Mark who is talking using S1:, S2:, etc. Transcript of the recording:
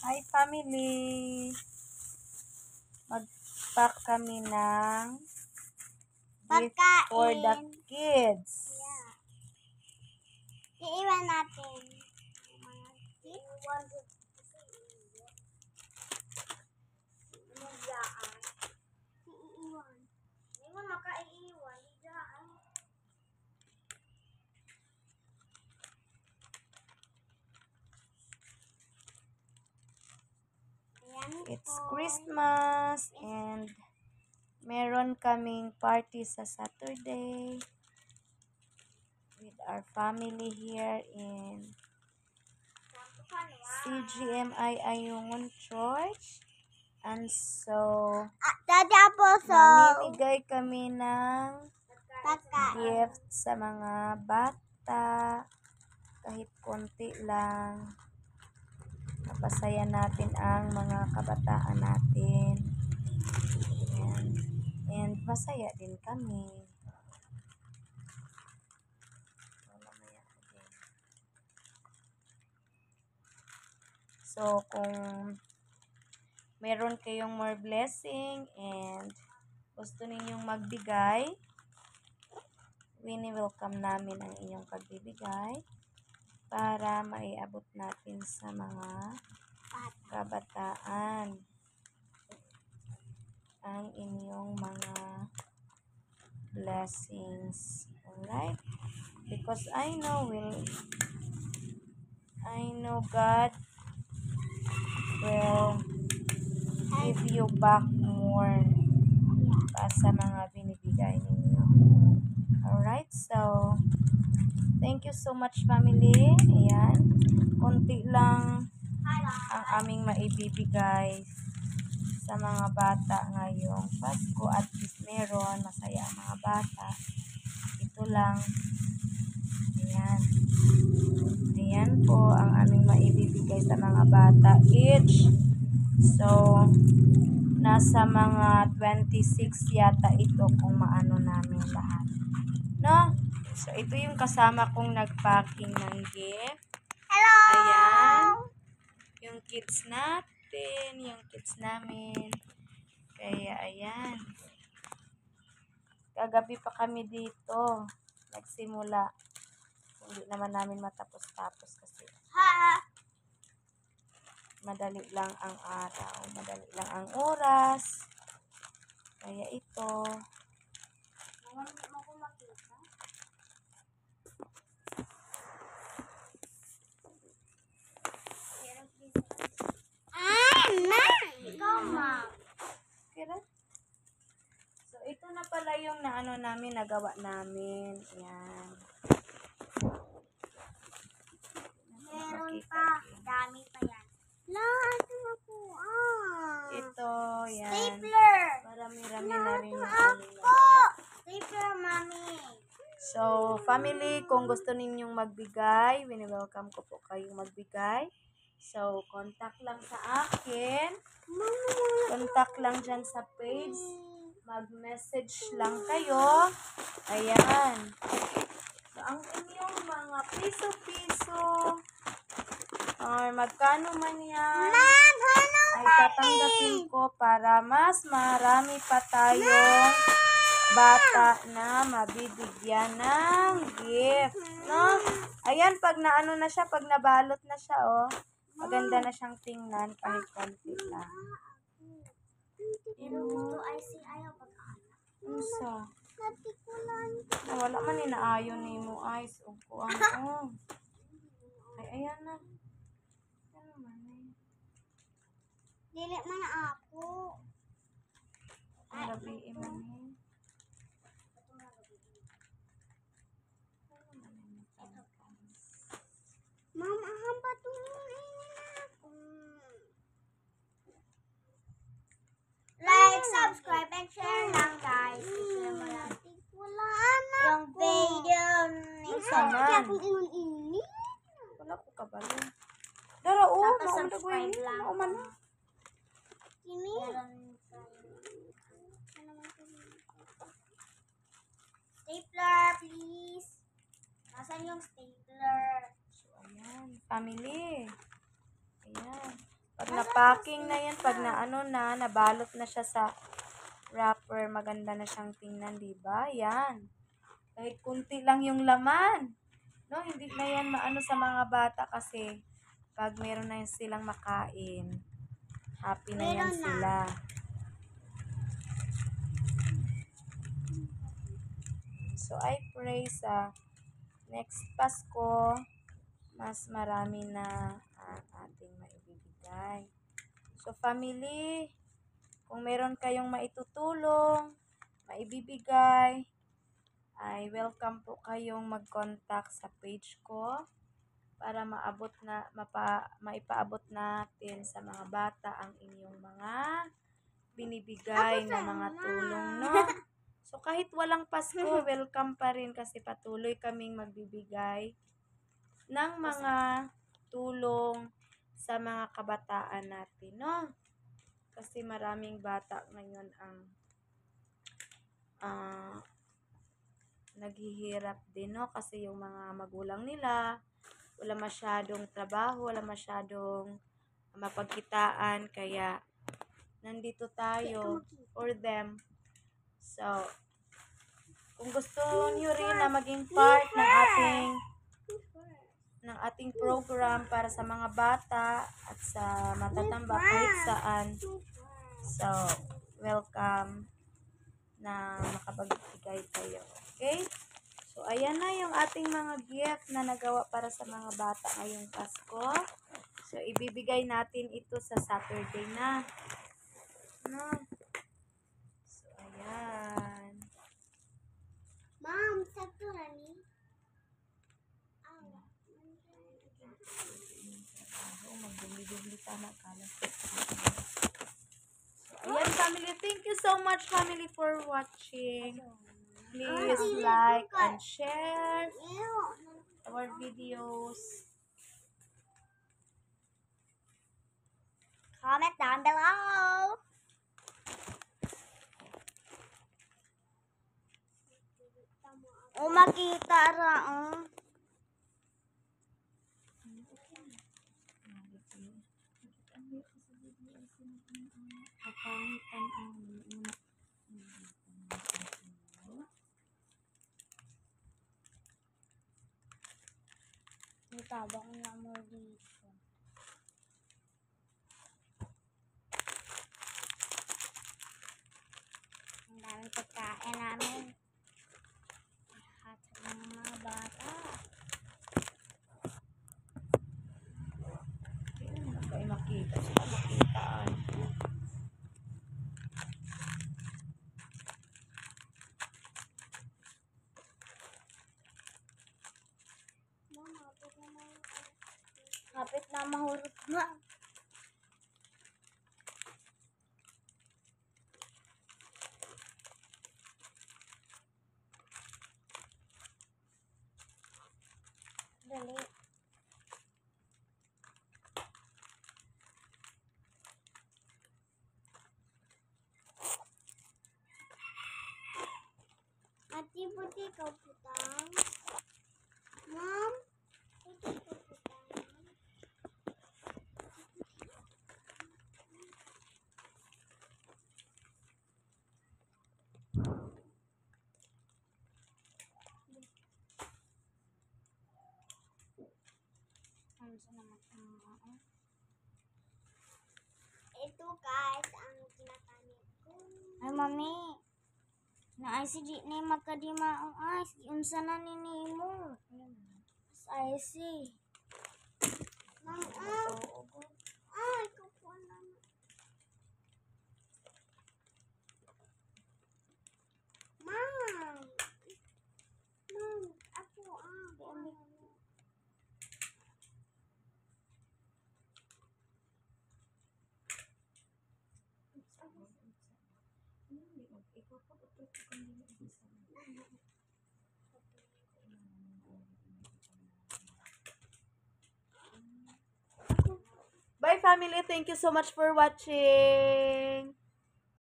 S1: Hi family! Mag-pack kami ng gift for the kids.
S2: Yeah. Iiwan natin. Iiwan. Hindi mo makaiiwan.
S1: It's Christmas and meron kaming party sa Saturday with our family here in CGMI Ayungon Church. And so,
S2: Daddy Aposo.
S1: mamimigay kami ng gift sa mga bata. Kahit konti lang. Napasaya natin ang mga kabataan natin. And masaya din kami. So, kung meron kayong more blessing and gusto ninyong magbigay, wini-welcome namin ang inyong pagbibigay para maiabot natin sa mga kabataan ang inyong mga blessings. Alright? Because I know God will give you back more pa sa mga binibigay ninyo. Alright? So, thank you so much family. Ayan. Konti lang ang aming maibibigay sa mga bata ngayong Pasko. At least meron. Masaya ang mga bata. Ito lang. Ayan. Ayan po ang aming maibibigay sa mga bata each. So, nasa mga 26 yata ito kung maano namin lahat. No? So, ito yung kasama kong nagpacking ng gift.
S2: Hello!
S1: Ayan. Yung kids natin. Yung kids namin. Kaya, ayan. Kagabi pa kami dito. Nagsimula. Hindi naman namin matapos-tapos kasi madali lang ang araw. Madali lang ang oras. Kaya ito.
S2: Ikaw, ma'am.
S1: Kira? So, ito na pala yung naano namin, nagawa namin. Ayan.
S2: Meron pa. Dami pa yan. Ito ako.
S1: Ito, yan.
S2: Stapler.
S1: Marami-rami na rin yung
S2: Ako.
S1: nagawa.
S2: Stapler, mami.
S1: So, family, kung gusto ninyong magbigay, wini-welcome ko po kayong magbigay. So, contact lang sa akin. Contact lang dyan sa page. Mag-message lang kayo. Ayan. So, ang inyong mga piso-piso or magkano man yan, ay tatanggapin ko para mas marami pa tayong bata na mabibigyan ng gift. No? Ayan, pag naano na siya, pag nabalot na siya, oh, maganda na siyang tingnan kahit konti lang.
S2: Ito ay si ayaw pag-aala.
S1: Unsa? Wala man inaayon ni mo eyes o kuang ko. Ay, ayan na. Ano man eh.
S2: Dili man ako.
S1: Ang gabi man eh.
S2: Mama, ang patungin ako. Like, subscribe, and share lang, guys. I-share mo lang. Yung video ni
S1: Saman. Wala ko kabalo. Dara o,
S2: subscribe lang.
S1: nauman na.
S2: Kimi? Stapler, please. Nasaan yung stapler?
S1: So, ayan. Family. Ayan. Pag na-packing na yan, pag nabalot na siya sa wrapper, maganda na siyang tingnan, di ba? Yan. Kahit kunti lang yung laman. No, hindi na yan maano sa mga bata kasi pag meron na silang makain, happy na yan
S2: Meron na.
S1: sila. So, I pray sa next Pasko, mas marami na ang ating maibibigay. So, family, kung meron kayong maitutulong, maibibigay, ay welcome po kayong mag-contact sa page ko para maipaabot natin sa mga bata ang inyong mga binibigay na mga tulong, no? So, kahit walang Pasko, welcome pa rin kasi patuloy kaming magbibigay ng mga tulong sa mga kabataan natin, no? Kasi maraming bata ngayon ang naghihirap din, no? Kasi yung mga magulang nila, wala masyadong trabaho, wala masyadong mapagkitaan, kaya nandito tayo for them. So, kung gusto niyo rin na maging part ng ating program para sa mga bata at sa matatanda kahit saan, so, welcome na makapagbigay kayo. Okay? So, ayan na yung ating mga gift na nagawa para sa mga bata ngayong Pasko. So, ibibigay natin ito sa Saturday na. No? So, ayan.
S2: Mom, sakto na ni.
S1: Magdumi-dumi tama kala. Ayan, family. Thank you so much, family, for watching. Please like and share our videos.
S2: Comment down below. O makita ra
S1: Kapangitan ang
S2: Itabang na mo dito. Ang daming pagkain namin. Lahat ng mga bata.
S1: Ay makita. Saka makitaan.
S2: Kapit na mahurot na. Dali. Ati puti ka putang. Mom, puti ka putang. Ito guys, ang ginagamit ko. Ay mami, na si di ni magkadima ang ice. Unsa na ni nimo? Ay si. Mama. Ay, kukuha na. Mom. Mom, ako
S1: Bye, family. Thank you so much for watching.